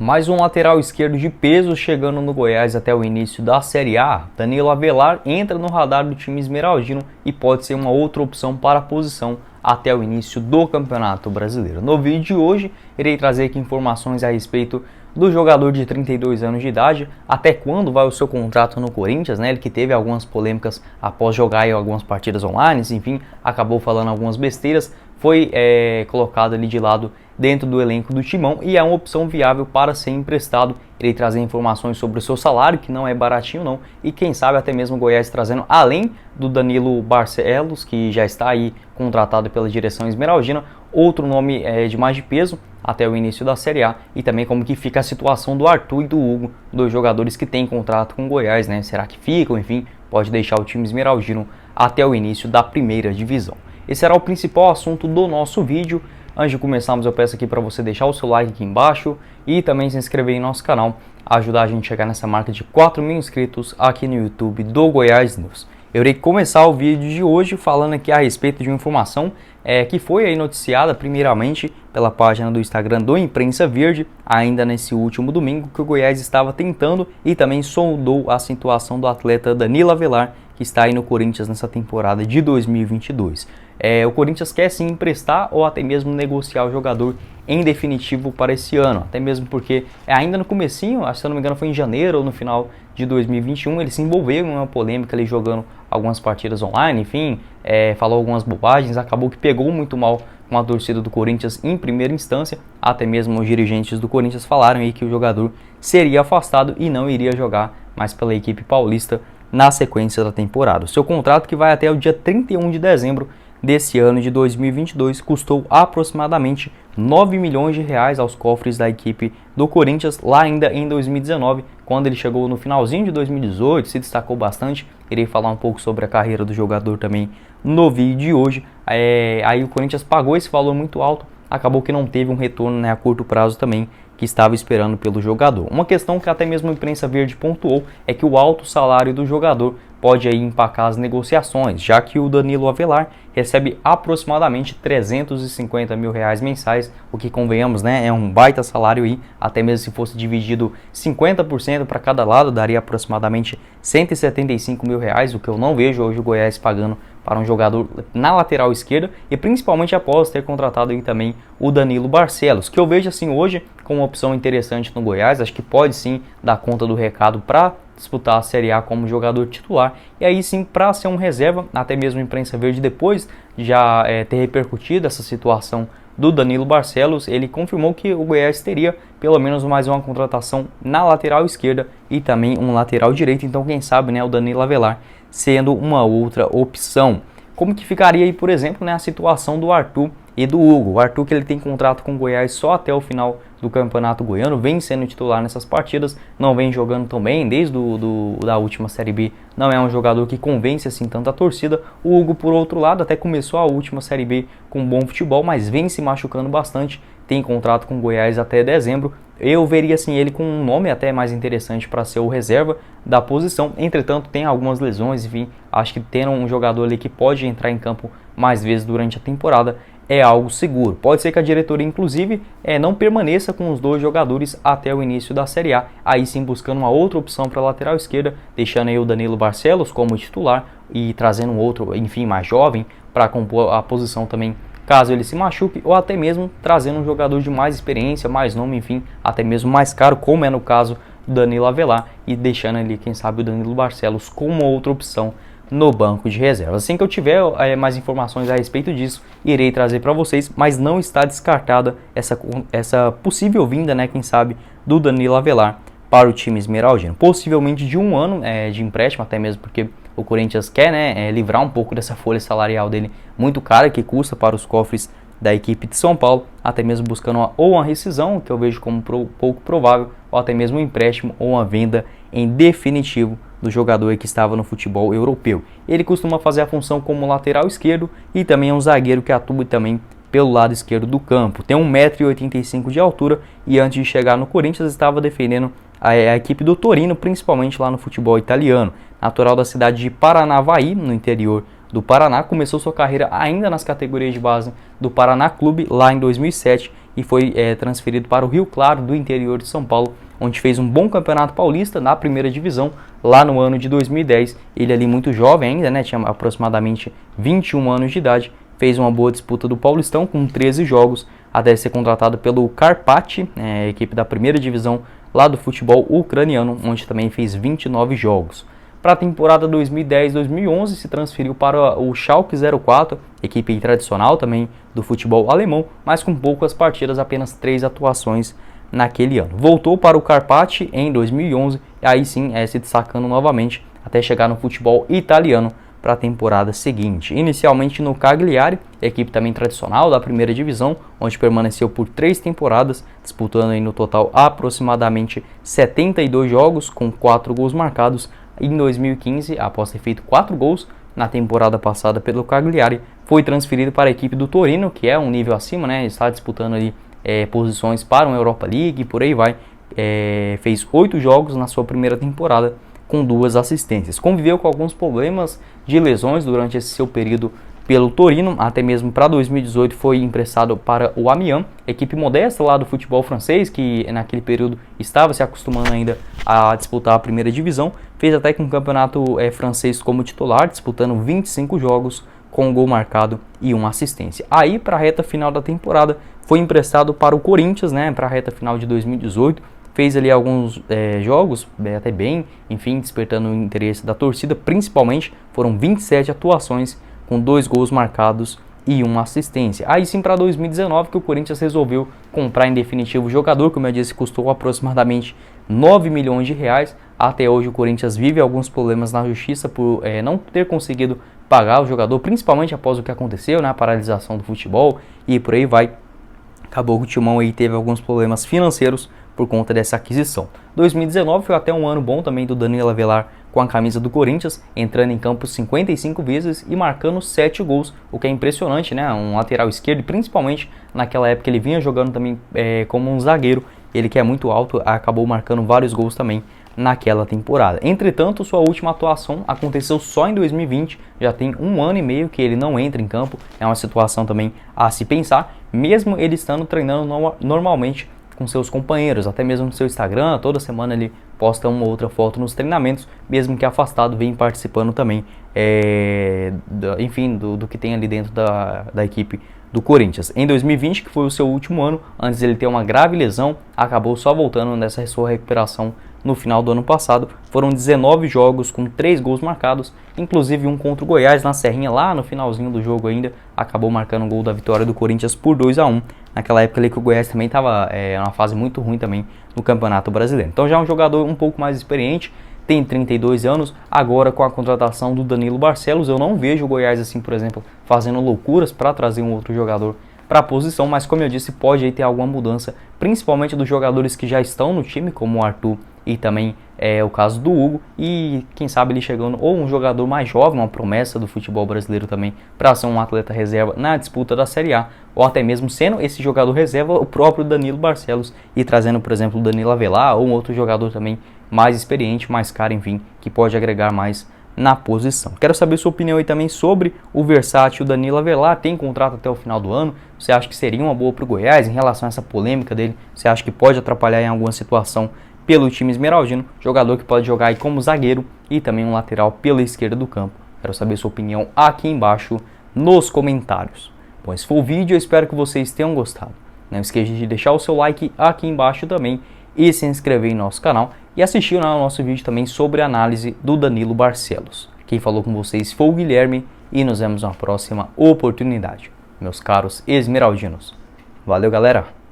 Mais um lateral esquerdo de peso chegando no Goiás até o início da Série A. Danilo Avelar entra no radar do time esmeraldino e pode ser uma outra opção para a posição até o início do Campeonato Brasileiro. No vídeo de hoje, irei trazer aqui informações a respeito do jogador de 32 anos de idade, até quando vai o seu contrato no Corinthians, né? Ele que teve algumas polêmicas após jogar em algumas partidas online, enfim, acabou falando algumas besteiras, foi colocado ali de lado dentro do elenco do Timão e é uma opção viável para ser emprestado. Irei trazer informações sobre o seu salário, que não é baratinho não, e quem sabe até mesmo o Goiás trazendo, além do Danilo Barcelos, que já está aí contratado pela direção esmeraldina, outro nome de mais de peso até o início da Série A, e também como que fica a situação do Arthur e do Hugo, dois jogadores que têm contrato com o Goiás, né? Será que ficam? Enfim, pode deixar o time esmeraldino até o início da primeira divisão. Esse será o principal assunto do nosso vídeo. Antes de começarmos, eu peço aqui para você deixar o seu like aqui embaixo e também se inscrever em nosso canal, ajudar a gente a chegar nessa marca de 4.000 inscritos aqui no YouTube do Goiás News. Eu irei começar o vídeo de hoje falando aqui a respeito de uma informação que foi aí noticiada primeiramente pela página do Instagram do Imprensa Verde, ainda nesse último domingo, que o Goiás estava tentando e também sondou a situação do atleta Danilo Avelar, que está aí no Corinthians nessa temporada de 2022. O Corinthians quer sim emprestar ou até mesmo negociar o jogador em definitivo para esse ano, até mesmo porque ainda no comecinho, se eu não me engano foi em janeiro ou no final de 2021, ele se envolveu em uma polêmica ali jogando algumas partidas online, enfim, falou algumas bobagens, acabou que pegou muito mal com a torcida do Corinthians em primeira instância, até mesmo os dirigentes do Corinthians falaram aí que o jogador seria afastado e não iria jogar mais pela equipe paulista na sequência da temporada. O seu contrato, que vai até o dia 31 de dezembro desse ano de 2022, custou aproximadamente 9 milhões de reais aos cofres da equipe do Corinthians, lá ainda em 2019, quando ele chegou no finalzinho de 2018, se destacou bastante. Irei falar um pouco sobre a carreira do jogador também no vídeo de hoje. Aí o Corinthians pagou esse valor muito alto, acabou que não teve um retorno, né, a curto prazo também, que estava esperando pelo jogador. Uma questão que até mesmo a Imprensa Verde pontuou é que o alto salário do jogador pode aí empacar as negociações, já que o Danilo Avelar recebe aproximadamente 350 mil reais mensais, o que, convenhamos, né, é um baita salário aí, até mesmo se fosse dividido 50% para cada lado, daria aproximadamente 175 mil reais, o que eu não vejo hoje o Goiás pagando para um jogador na lateral esquerda, e principalmente após ter contratado aí também o Danilo Barcelos, que eu vejo assim hoje como uma opção interessante no Goiás. Acho que pode sim dar conta do recado para disputar a Série A como jogador titular, e aí sim para ser um reserva, até mesmo a Imprensa Verde, depois de já ter repercutido essa situação do Danilo Barcelos, ele confirmou que o Goiás teria pelo menos mais uma contratação na lateral esquerda e também um lateral direito, então quem sabe, né, o Danilo Avelar sendo uma outra opção. Como que ficaria aí, por exemplo, né, a situação do Arthur e do Hugo? O Arthur, que ele tem contrato com o Goiás só até o final do Campeonato Goiano, vem sendo titular nessas partidas, não vem jogando tão bem desde da última Série B, não é um jogador que convence assim tanto a torcida. O Hugo, por outro lado, até começou a última Série B com bom futebol, mas vem se machucando bastante, tem contrato com o Goiás até dezembro. Eu veria assim ele com um nome até mais interessante para ser o reserva da posição, entretanto tem algumas lesões, enfim, acho que tendo um jogador ali que pode entrar em campo mais vezes durante a temporada é algo seguro. Pode ser que a diretoria, inclusive, não permaneça com os dois jogadores até o início da Série A, aí sim buscando uma outra opção para a lateral esquerda, deixando aí o Danilo Barcelos como titular e trazendo um outro, enfim, mais jovem para compor a posição também, caso ele se machuque, ou até mesmo trazendo um jogador de mais experiência, mais nome, enfim, até mesmo mais caro, como é no caso do Danilo Avelar, e deixando ali, quem sabe, o Danilo Barcelos como outra opção no banco de reserva. Assim que eu tiver mais informações a respeito disso, irei trazer para vocês, mas não está descartada essa possível vinda, né, quem sabe, do Danilo Avelar para o time esmeraldino, possivelmente de um ano de empréstimo, até mesmo porque o Corinthians quer, né, livrar um pouco dessa folha salarial dele muito cara, que custa para os cofres da equipe de São Paulo, até mesmo buscando uma rescisão, que eu vejo como pouco provável, ou até mesmo um empréstimo ou uma venda em definitivo do jogador que estava no futebol europeu. Ele costuma fazer a função como lateral esquerdo e também é um zagueiro que atua também pelo lado esquerdo do campo. Tem 1,85 m de altura e antes de chegar no Corinthians estava defendendo a equipe do Torino, principalmente lá no futebol italiano. Natural da cidade de Paranavaí, no interior do Paraná, começou sua carreira ainda nas categorias de base do Paraná Clube lá em 2007 e foi transferido para o Rio Claro, do interior de São Paulo, onde fez um bom campeonato paulista na primeira divisão, lá no ano de 2010. Ele ali muito jovem ainda, né, tinha aproximadamente 21 anos de idade, fez uma boa disputa do Paulistão com 13 jogos, até ser contratado pelo Karpat, equipe da primeira divisão lá do futebol ucraniano, onde também fez 29 jogos. Para a temporada 2010-2011 se transferiu para o Schalke 04, equipe tradicional também do futebol alemão, mas com poucas partidas, apenas 3 atuações naquele ano. Voltou para o Karpat em 2011, e aí sim se destacando novamente até chegar no futebol italiano para a temporada seguinte. Inicialmente no Cagliari, equipe também tradicional da primeira divisão, onde permaneceu por 3 temporadas, disputando aí no total aproximadamente 72 jogos, com 4 gols marcados. Em 2015, após ter feito 4 gols na temporada passada pelo Cagliari, foi transferido para a equipe do Torino, que é um nível acima, né? Está disputando ali posições para uma Europa League e por aí vai. Fez 8 jogos na sua primeira temporada, com 2 assistências. Conviveu com alguns problemas de lesões durante esse seu período pelo Torino, até mesmo para 2018 foi emprestado para o Amiens, equipe modesta lá do futebol francês, que naquele período estava se acostumando ainda a disputar a primeira divisão. Fez até que um campeonato francês como titular, disputando 25 jogos, com um gol marcado e uma assistência. Aí, para a reta final da temporada, foi emprestado para o Corinthians, né, para a reta final de 2018, fez ali alguns jogos até bem, enfim, despertando o interesse da torcida, principalmente foram 27 atuações, com 2 gols marcados e uma assistência. Aí sim, para 2019, que o Corinthians resolveu comprar em definitivo o jogador, como eu disse, custou aproximadamente 9 milhões de reais. Até hoje o Corinthians vive alguns problemas na justiça por não ter conseguido pagar o jogador, principalmente após o que aconteceu, né, a paralisação do futebol e por aí vai. Acabou que o Timão aí teve alguns problemas financeiros por conta dessa aquisição. 2019 foi até um ano bom também do Danilo Avelar com a camisa do Corinthians, entrando em campo 55 vezes e marcando 7 gols, o que é impressionante, né? Um lateral esquerdo, e principalmente naquela época ele vinha jogando também como um zagueiro, ele que é muito alto, acabou marcando vários gols também naquela temporada. Entretanto, sua última atuação aconteceu só em 2020, já tem 1 ano e meio que ele não entra em campo, é uma situação também a se pensar, mesmo ele estando treinando normalmente com seus companheiros, até mesmo no seu Instagram, toda semana ele posta uma ou outra foto nos treinamentos, mesmo que afastado, vem participando também, enfim, do que tem ali dentro da equipe do Corinthians. Em 2020, que foi o seu último ano, antes de ele ter uma grave lesão, acabou só voltando nessa sua recuperação no final do ano passado. Foram 19 jogos com 3 gols marcados, inclusive um contra o Goiás na Serrinha, lá no finalzinho do jogo ainda, acabou marcando o gol da vitória do Corinthians por 2-1. Naquela época ali que o Goiás também estava numa fase muito ruim também no Campeonato Brasileiro. Então já é um jogador um pouco mais experiente, tem 32 anos, agora com a contratação do Danilo Barcelos, eu não vejo o Goiás assim, por exemplo, fazendo loucuras para trazer um outro jogador para a posição, mas como eu disse, pode aí ter alguma mudança, principalmente dos jogadores que já estão no time, como o Arthur e também o caso do Hugo, e quem sabe ele chegando, ou um jogador mais jovem, uma promessa do futebol brasileiro também, para ser um atleta reserva na disputa da Série A, ou até mesmo sendo esse jogador reserva o próprio Danilo Barcelos, e trazendo, por exemplo, o Danilo Avelar, ou um outro jogador também mais experiente, mais caro, enfim, que pode agregar mais na posição. Quero saber sua opinião aí também sobre o versátil Danilo Avelar, tem contrato até o final do ano, você acha que seria uma boa para o Goiás em relação a essa polêmica dele, você acha que pode atrapalhar em alguma situação pelo time esmeraldino, jogador que pode jogar aí como zagueiro e também um lateral pela esquerda do campo. Quero saber sua opinião aqui embaixo nos comentários. Bom, esse foi o vídeo, eu espero que vocês tenham gostado. Não esqueça de deixar o seu like aqui embaixo também e se inscrever em nosso canal e assistir ao nosso vídeo também sobre a análise do Danilo Barcelos. Quem falou com vocês foi o Guilherme e nos vemos na próxima oportunidade, meus caros esmeraldinos. Valeu, galera!